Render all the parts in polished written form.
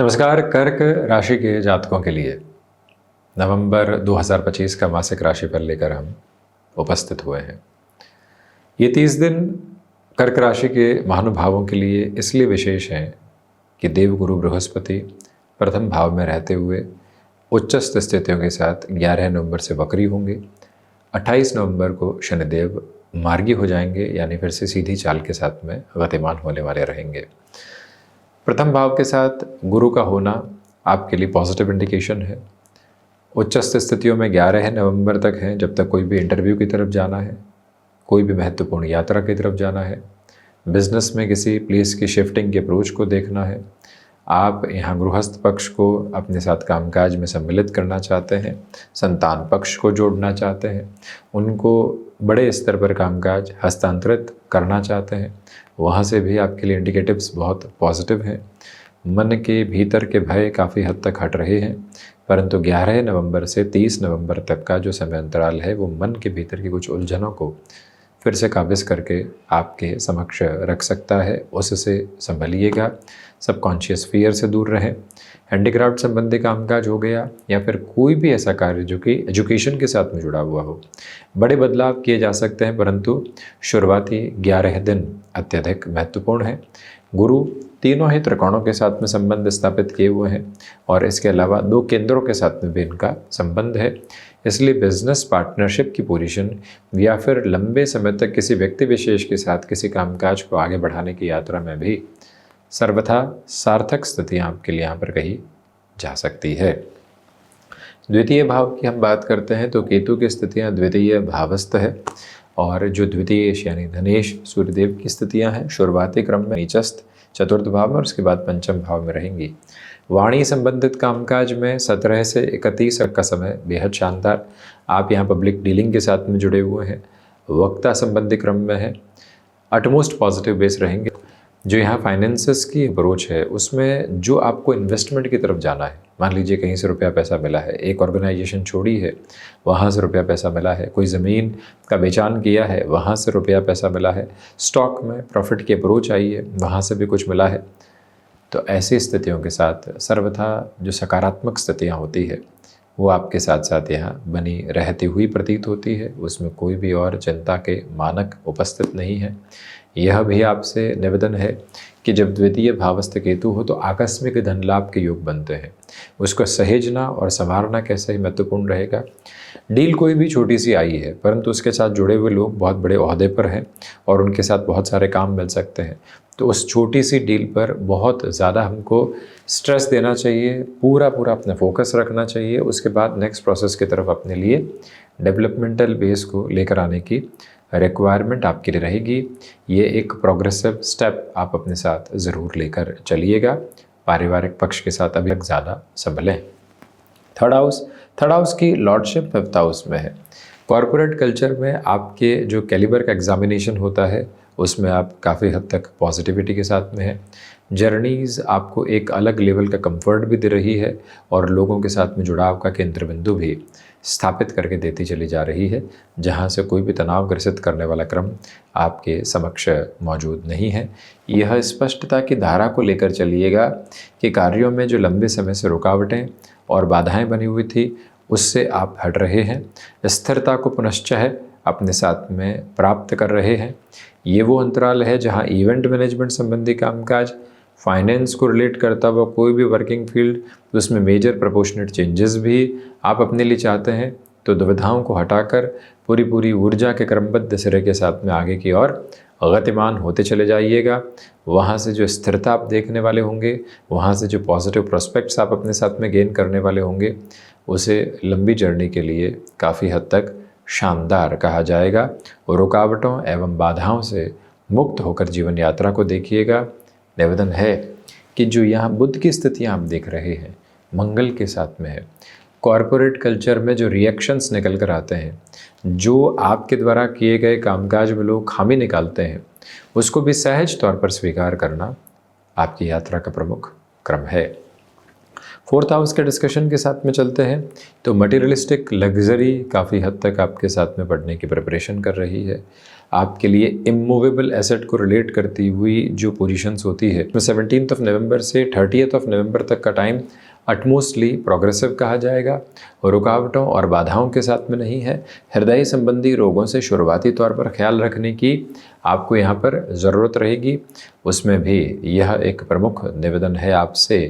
नमस्कार। कर्क राशि के जातकों के लिए नवंबर 2025 का मासिक राशिफल लेकर हम उपस्थित हुए हैं। ये 30 दिन कर्क राशि के महानुभावों के लिए इसलिए विशेष हैं कि देवगुरु बृहस्पति प्रथम भाव में रहते हुए उच्चस्थ स्थितियों के साथ 11 नवंबर से वक्री होंगे। 28 नवंबर को शनिदेव मार्गी हो जाएंगे, यानी फिर से सीधी चाल के साथ में गतिमान होने वाले रहेंगे। प्रथम भाव के साथ गुरु का होना आपके लिए पॉजिटिव इंडिकेशन है। उच्चस्थ स्थितियों में 11 नवंबर तक हैं, जब तक कोई भी इंटरव्यू की तरफ जाना है, कोई भी महत्वपूर्ण यात्रा की तरफ जाना है, बिजनेस में किसी प्लेस की शिफ्टिंग की अप्रोच को देखना है, आप यहाँ गृहस्थ पक्ष को अपने साथ कामकाज में सम्मिलित करना चाहते हैं, संतान पक्ष को जोड़ना चाहते हैं, उनको बड़े स्तर पर कामकाज हस्तांतरित करना चाहते हैं, वहाँ से भी आपके लिए इंडिकेटिव्स बहुत पॉजिटिव हैं। मन के भीतर के भय काफ़ी हद तक हट रहे हैं, परंतु 11 नवंबर से 30 नवंबर तक का जो समय अंतराल है वो मन के भीतर की कुछ उलझनों को फिर से काबिज करके आपके समक्ष रख सकता है। उससे संभलिएगा, सबकॉन्शियस फियर से दूर रहें। हैंडीक्राफ्ट संबंधी कामकाज हो गया या फिर कोई भी ऐसा कार्य जो कि एजुकेशन के साथ में जुड़ा हुआ हो, बड़े बदलाव किए जा सकते हैं, परंतु शुरुआती 11 दिन अत्यधिक महत्वपूर्ण है। गुरु तीनों ही त्रिकोणों के साथ में संबंध स्थापित किए हुए हैं और इसके अलावा 2 केंद्रों के साथ में भी इनका संबंध है। इसलिए बिजनेस पार्टनरशिप की पोजीशन या फिर लंबे समय तक किसी व्यक्ति विशेष के साथ किसी कामकाज को आगे बढ़ाने की यात्रा में भी सर्वथा सार्थक स्थितियाँ आपके लिए यहाँ पर कही जा सकती है। द्वितीय भाव की हम बात करते हैं तो केतु की स्थितियाँ द्वितीय भावस्थ है और जो द्वितीयेश यानी धनेश सूर्यदेव की स्थितियाँ हैं शुरुआती क्रम में नीचस्थ चतुर्थ भाव में और उसके बाद पंचम भाव में रहेंगी। वाणी संबंधित कामकाज में 17 से 31 का समय बेहद शानदार। आप यहाँ पब्लिक डीलिंग के साथ में जुड़े हुए हैं, वक्ता संबंधी क्रम में है, अटमोस्ट पॉजिटिव बेस रहेंगे। जो यहाँ फाइनेंसेस की अप्रोच है उसमें जो आपको इन्वेस्टमेंट की तरफ जाना है, मान लीजिए कहीं से रुपया पैसा मिला है, एक ऑर्गेनाइजेशन छोड़ी है वहाँ से रुपया पैसा मिला है, कोई ज़मीन का बेचान किया है वहाँ से रुपया पैसा मिला है, स्टॉक में प्रॉफिट की अप्रोच आई है वहाँ से भी कुछ मिला है, तो ऐसी स्थितियों के साथ सर्वथा जो सकारात्मक स्थितियाँ होती है वो आपके साथ साथ यहाँ बनी रहती हुई प्रतीत होती है। उसमें कोई भी और चिंता के मानक उपस्थित नहीं है। यह भी आपसे निवेदन है कि जब द्वितीय भावस्थ केतु हो तो आकस्मिक धन लाभ के योग बनते हैं, उसको सहेजना और संवारना कैसे ही महत्वपूर्ण रहेगा। डील कोई भी छोटी सी आई है परंतु उसके साथ जुड़े हुए लोग बहुत बड़े ओहदे पर हैं और उनके साथ बहुत सारे काम मिल सकते हैं, तो उस छोटी सी डील पर बहुत ज़्यादा हमको स्ट्रेस देना चाहिए, पूरा अपना फोकस रखना चाहिए। उसके बाद नेक्स्ट प्रोसेस की तरफ अपने लिए डेवलपमेंटल बेस को लेकर आने की रिक्वायरमेंट आपके लिए रहेगी। ये एक प्रोग्रेसिव स्टेप आप अपने साथ ज़रूर लेकर चलिएगा। पारिवारिक पक्ष के साथ अभी तक ज़्यादा संभलें। थर्ड हाउस की लॉर्डशिप 5th हाउस में है। कॉरपोरेट कल्चर में आपके जो कैलिबर का एग्जामिनेशन होता है उसमें आप काफ़ी हद तक पॉजिटिविटी के साथ में हैं। जर्नीज़ आपको एक अलग लेवल का कंफर्ट भी दे रही है और लोगों के साथ में जुड़ाव का केंद्र बिंदु भी स्थापित करके देती चली जा रही है, जहां से कोई भी तनाव ग्रसित करने वाला क्रम आपके समक्ष मौजूद नहीं है। यह स्पष्टता की धारा को लेकर चलिएगा कि कार्यों में जो लंबे समय से रुकावटें और बाधाएं बनी हुई थी उससे आप हट रहे हैं, स्थिरता को पुनश्च अपने साथ में प्राप्त कर रहे हैं। ये वो अंतराल है जहां इवेंट मैनेजमेंट संबंधी कामकाज, फाइनेंस को रिलेट करता हुआ कोई भी वर्किंग फील्ड, तो उसमें मेजर प्रोपोर्शनेट चेंजेस भी आप अपने लिए चाहते हैं, तो दुविधाओं को हटाकर पूरी ऊर्जा के क्रमबद्ध सिरे के साथ में आगे की ओर गतिमान होते चले जाइएगा। वहाँ से जो स्थिरता आप देखने वाले होंगे, वहाँ से जो पॉजिटिव प्रोस्पेक्ट्स आप अपने साथ में गेन करने वाले होंगे, उसे लंबी जर्नी के लिए काफ़ी हद तक शानदार कहा जाएगा। रुकावटों एवं बाधाओं से मुक्त होकर जीवन यात्रा को देखिएगा। निवेदन है कि जो यहाँ बुध की स्थितियाँ आप देख रहे हैं मंगल के साथ में है। कॉरपोरेट कल्चर में जो रिएक्शंस निकल कर आते हैं, जो आपके द्वारा किए गए कामकाज में लोग खामी निकालते हैं, उसको भी सहज तौर पर स्वीकार करना आपकी यात्रा का प्रमुख क्रम है। फोर्थ हाउस के डिस्कशन के साथ में चलते हैं तो मटेरियलिस्टिक लग्जरी काफ़ी हद तक आपके साथ में बढ़ने की प्रिपरेशन कर रही है। आपके लिए इमूवेबल एसेट को रिलेट करती हुई जो पोजीशंस होती है, 17 नवंबर से 30 नवंबर तक का टाइम अटमोस्टली प्रोग्रेसिव कहा जाएगा और रुकावटों और बाधाओं के साथ में नहीं है। हृदय संबंधी रोगों से शुरुआती तौर पर ख्याल रखने की आपको यहाँ पर ज़रूरत रहेगी। उसमें भी यह एक प्रमुख निवेदन है आपसे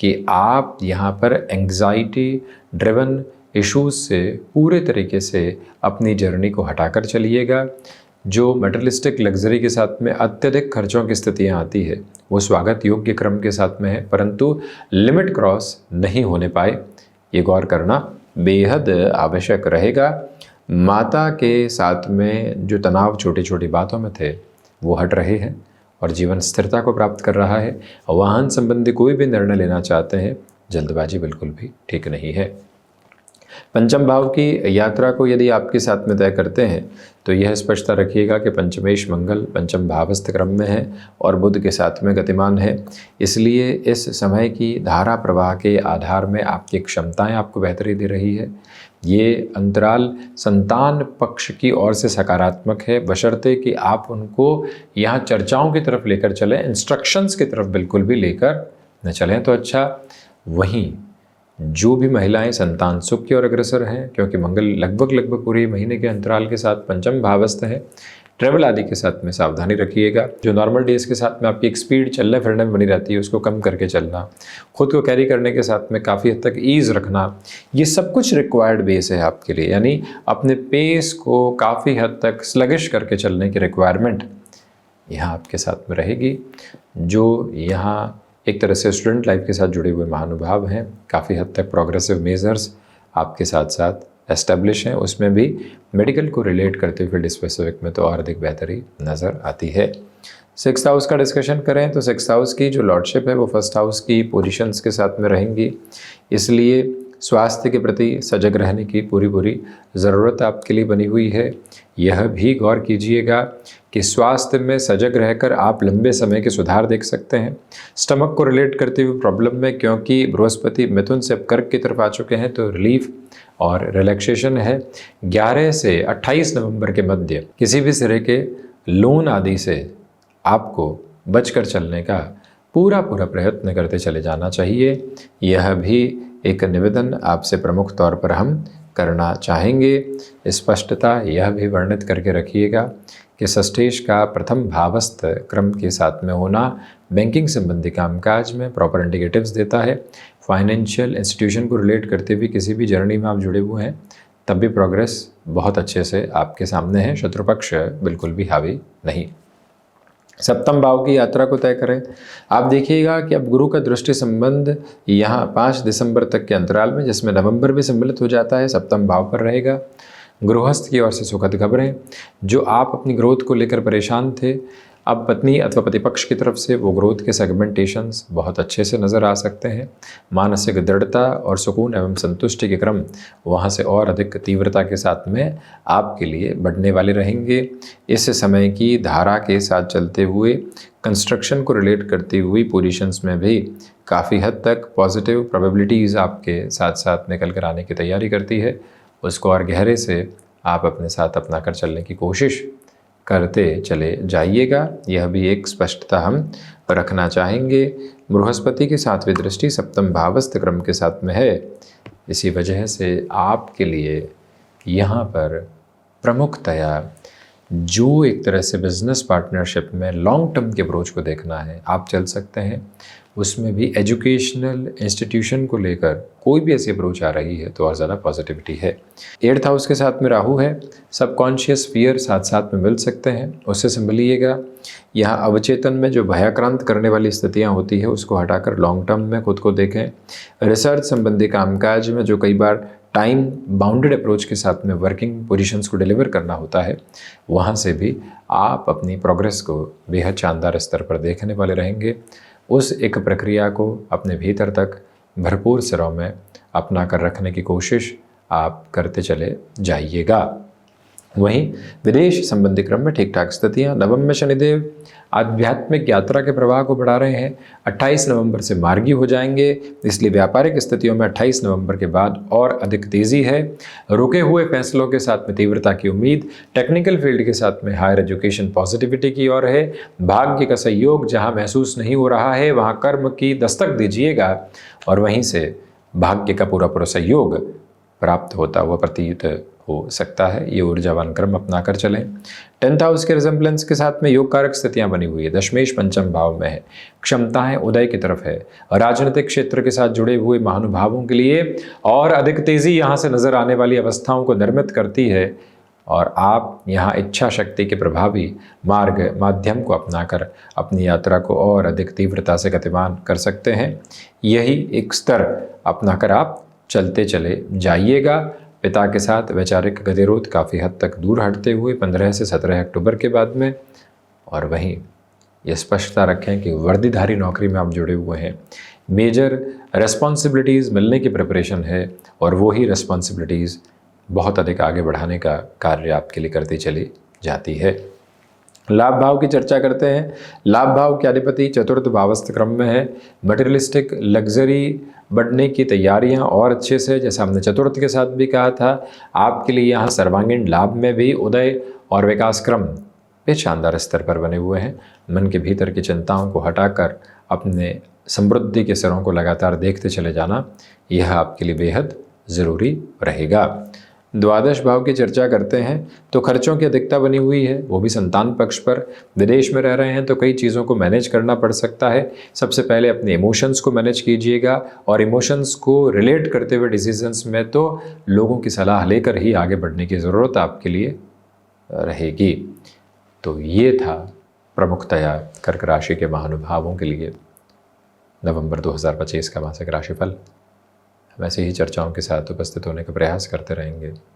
कि आप यहाँ पर एंग्जाइटी ड्रिवन इश्यूज से पूरे तरीके से अपनी जर्नी को हटाकर चलिएगा। जो मटेरियलिस्टिक लग्जरी के साथ में अत्यधिक खर्चों की स्थितियाँ आती है वो स्वागत योग्य क्रम के साथ में है, परंतु लिमिट क्रॉस नहीं होने पाए, ये गौर करना बेहद आवश्यक रहेगा। माता के साथ में जो तनाव छोटी छोटी बातों में थे वो हट रहे हैं और जीवन स्थिरता को प्राप्त कर रहा है। वाहन संबंधी कोई भी निर्णय लेना चाहते हैं, जल्दबाजी बिल्कुल भी ठीक नहीं है। पंचम भाव की यात्रा को यदि आपके साथ में तय करते हैं तो यह स्पष्टता रखिएगा कि पंचमेश मंगल पंचम भावस्थ क्रम में है और बुध के साथ में गतिमान है। इसलिए इस समय की धारा प्रवाह के आधार में आपकी क्षमताएं आपको बेहतरी दे रही है। ये अंतराल संतान पक्ष की ओर से सकारात्मक है, बशर्ते कि आप उनको यहाँ चर्चाओं की तरफ लेकर चलें, इंस्ट्रक्शंस की तरफ बिल्कुल भी लेकर न चलें तो अच्छा। वहीं जो भी महिलाएं संतान सुख की ओर अग्रसर हैं, क्योंकि मंगल लगभग पूरे महीने के अंतराल के साथ पंचम भावस्थ है, ट्रैवल आदि के साथ में सावधानी रखिएगा। जो नॉर्मल डेज के साथ में आपकी एक स्पीड चलने फिरने में बनी रहती है उसको कम करके चलना, खुद को कैरी करने के साथ में काफ़ी हद तक ईज़ रखना, ये सब कुछ रिक्वायर्ड बेस है आपके लिए। यानी अपने पेस को काफ़ी हद तक स्लगिश करके चलने की रिक्वायरमेंट यहाँ आपके साथ में रहेगी। जो यहाँ एक तरह से स्टूडेंट लाइफ के साथ जुड़े हुए महानुभाव हैं, काफ़ी हद तक प्रोग्रेसिव मेजर्स आपके साथ साथ एस्टेब्लिश हैं। उसमें भी मेडिकल को रिलेट करते हुए फील्ड स्पेसिफिक में तो और अधिक बेहतरी नज़र आती है। सिक्स्थ हाउस का डिस्कशन करें तो सिक्स्थ हाउस की जो लॉर्डशिप है वो फर्स्ट हाउस की पोजीशंस के साथ में रहेंगी, इसलिए स्वास्थ्य के प्रति सजग रहने की पूरी ज़रूरत आपके लिए बनी हुई है। यह भी गौर कीजिएगा कि स्वास्थ्य में सजग रहकर आप लंबे समय के सुधार देख सकते हैं। स्टमक को रिलेट करते हुए प्रॉब्लम में, क्योंकि बृहस्पति मिथुन से अब कर्क की तरफ आ चुके हैं, तो रिलीफ और रिलैक्सेशन है। 11 से 28 नवंबर के मध्य किसी भी तरह के लोन आदि से आपको बचकर चलने का पूरा प्रयत्न करते चले जाना चाहिए। यह भी एक निवेदन आपसे प्रमुख तौर पर हम करना चाहेंगे। स्पष्टता यह भी वर्णित करके रखिएगा कि षष्ठेश का प्रथम भावस्थ क्रम के साथ में होना बैंकिंग संबंधी कामकाज में प्रॉपर इंडिकेटिव्स देता है। फाइनेंशियल इंस्टीट्यूशन को रिलेट करते हुए किसी भी जर्नी में आप जुड़े हुए हैं तब भी प्रोग्रेस बहुत अच्छे से आपके सामने है, शत्रुपक्ष बिल्कुल भी हावी नहीं। सप्तम भाव की यात्रा को तय करें। आप देखिएगा कि अब गुरु का दृष्टि संबंध यहाँ 5 दिसंबर तक के अंतराल में, जिसमें नवंबर भी सम्मिलित हो जाता है, सप्तम भाव पर रहेगा। गृहस्थ की ओर से सुखद खबरें। जो आप अपनी ग्रोथ को लेकर परेशान थे, अब पत्नी अथवा पति पक्ष की तरफ से वो ग्रोथ के सेगमेंटेशंस बहुत अच्छे से नज़र आ सकते हैं। मानसिक दृढ़ता और सुकून एवं संतुष्टि के क्रम वहाँ से और अधिक तीव्रता के साथ में आपके लिए बढ़ने वाले रहेंगे। इस समय की धारा के साथ चलते हुए कंस्ट्रक्शन को रिलेट करती हुई पोजीशंस में भी काफ़ी हद तक पॉजिटिव प्रोबेबिलिटीज़ आपके साथ साथ निकल कर आने की तैयारी करती है। उसको और गहरे से आप अपने साथ अपना कर चलने की कोशिश करते चले जाइएगा। यह भी एक स्पष्टता हम रखना चाहेंगे। बृहस्पति की 7वीं दृष्टि सप्तम भावस्थ क्रम के साथ में है, इसी वजह से आपके लिए यहाँ पर प्रमुखतया जो एक तरह से बिजनेस पार्टनरशिप में लॉन्ग टर्म के अप्रोच को देखना है, आप चल सकते हैं। उसमें भी एजुकेशनल इंस्टीट्यूशन को लेकर कोई भी ऐसी अप्रोच आ रही है तो और ज़्यादा पॉजिटिविटी है। 8th हाउस के साथ में राहु है, सबकॉन्शियस फियर साथ साथ में मिल सकते हैं, उससे संभलिएगा। यहाँ अवचेतन में जो भयाक्रांत करने वाली स्थितियाँ होती है उसको हटाकर लॉन्ग टर्म में खुद को देखें। रिसर्च संबंधी कामकाज में जो कई बार टाइम बाउंडेड अप्रोच के साथ में वर्किंग पोजीशंस को डिलीवर करना होता है, वहाँ से भी आप अपनी प्रोग्रेस को बेहद शानदार स्तर पर देखने वाले रहेंगे। उस एक प्रक्रिया को अपने भीतर तक भरपूर सिरों में अपना कर रखने की कोशिश आप करते चले जाइएगा। वहीं विदेश संबंधी क्रम में ठीक ठाक स्थितियां। नवम में शनिदेव आध्यात्मिक यात्रा के प्रवाह को बढ़ा रहे हैं। 28 नवंबर से मार्गी हो जाएंगे, इसलिए व्यापारिक स्थितियों में 28 नवंबर के बाद और अधिक तेजी है। रुके हुए फैसलों के साथ में तीव्रता की उम्मीद। टेक्निकल फील्ड के साथ में हायर एजुकेशन पॉजिटिविटी की ओर है। भाग्य का सहयोग जहां महसूस नहीं हो रहा है वहां कर्म की दस्तक दीजिएगा और वहीं से भाग्य का पूरा सहयोग प्राप्त होता हुआ प्रतीत हो सकता है। ये ऊर्जावान क्रम अपना कर चलें। 10th हाउस के रिजेम्बलेंस के साथ में योग कारक स्थितियां बनी हुई है। दशमेश पंचम भाव में है, क्षमताएं उदय की तरफ है। राजनीतिक क्षेत्र के साथ जुड़े हुए महानुभावों के लिए और अधिक तेजी यहां से नजर आने वाली अवस्थाओं को निर्मित करती है और आप यहाँ इच्छा शक्ति के प्रभावी मार्ग माध्यम को अपनाकर अपनी यात्रा को और अधिक तीव्रता से गतिमान कर सकते हैं। यही एक स्तर अपनाकर आप चलते चले जाइएगा। पिता के साथ वैचारिक गतिरोध काफ़ी हद तक दूर हटते हुए 15 से 17 अक्टूबर के बाद में। और वहीं ये स्पष्टता रखें कि वर्दीधारी नौकरी में आप जुड़े हुए हैं, मेजर रेस्पॉन्सिबिलिटीज़ मिलने की प्रिपरेशन है और वो ही रेस्पॉन्सिबिलिटीज़ बहुत अधिक आगे बढ़ाने का कार्य आपके लिए करती चली जाती है। लाभ भाव की चर्चा करते हैं। लाभ भाव के अधिपति चतुर्थ भावस्थ क्रम में है। मटेरियलिस्टिक लग्जरी बढ़ने की तैयारियां और अच्छे से, जैसा हमने चतुर्थ के साथ भी कहा था, आपके लिए यहाँ सर्वांगीण लाभ में भी उदय और विकास क्रम पे शानदार स्तर पर बने हुए हैं। मन के भीतर की चिंताओं को हटाकर अपने समृद्धि के सिरों को लगातार देखते चले जाना, यह आपके लिए बेहद ज़रूरी रहेगा। द्वादश भाव की चर्चा करते हैं तो खर्चों की अधिकता बनी हुई है, वो भी संतान पक्ष पर। विदेश में रह रहे हैं तो कई चीज़ों को मैनेज करना पड़ सकता है। सबसे पहले अपने इमोशंस को मैनेज कीजिएगा और इमोशंस को रिलेट करते हुए डिसीजंस में तो लोगों की सलाह लेकर ही आगे बढ़ने की ज़रूरत आपके लिए रहेगी। तो ये था प्रमुखतया कर्क राशि के महानुभावों के लिए नवंबर 2025 का मासिक राशिफल। वैसे ही चर्चाओं के साथ उपस्थित होने का प्रयास करते रहेंगे।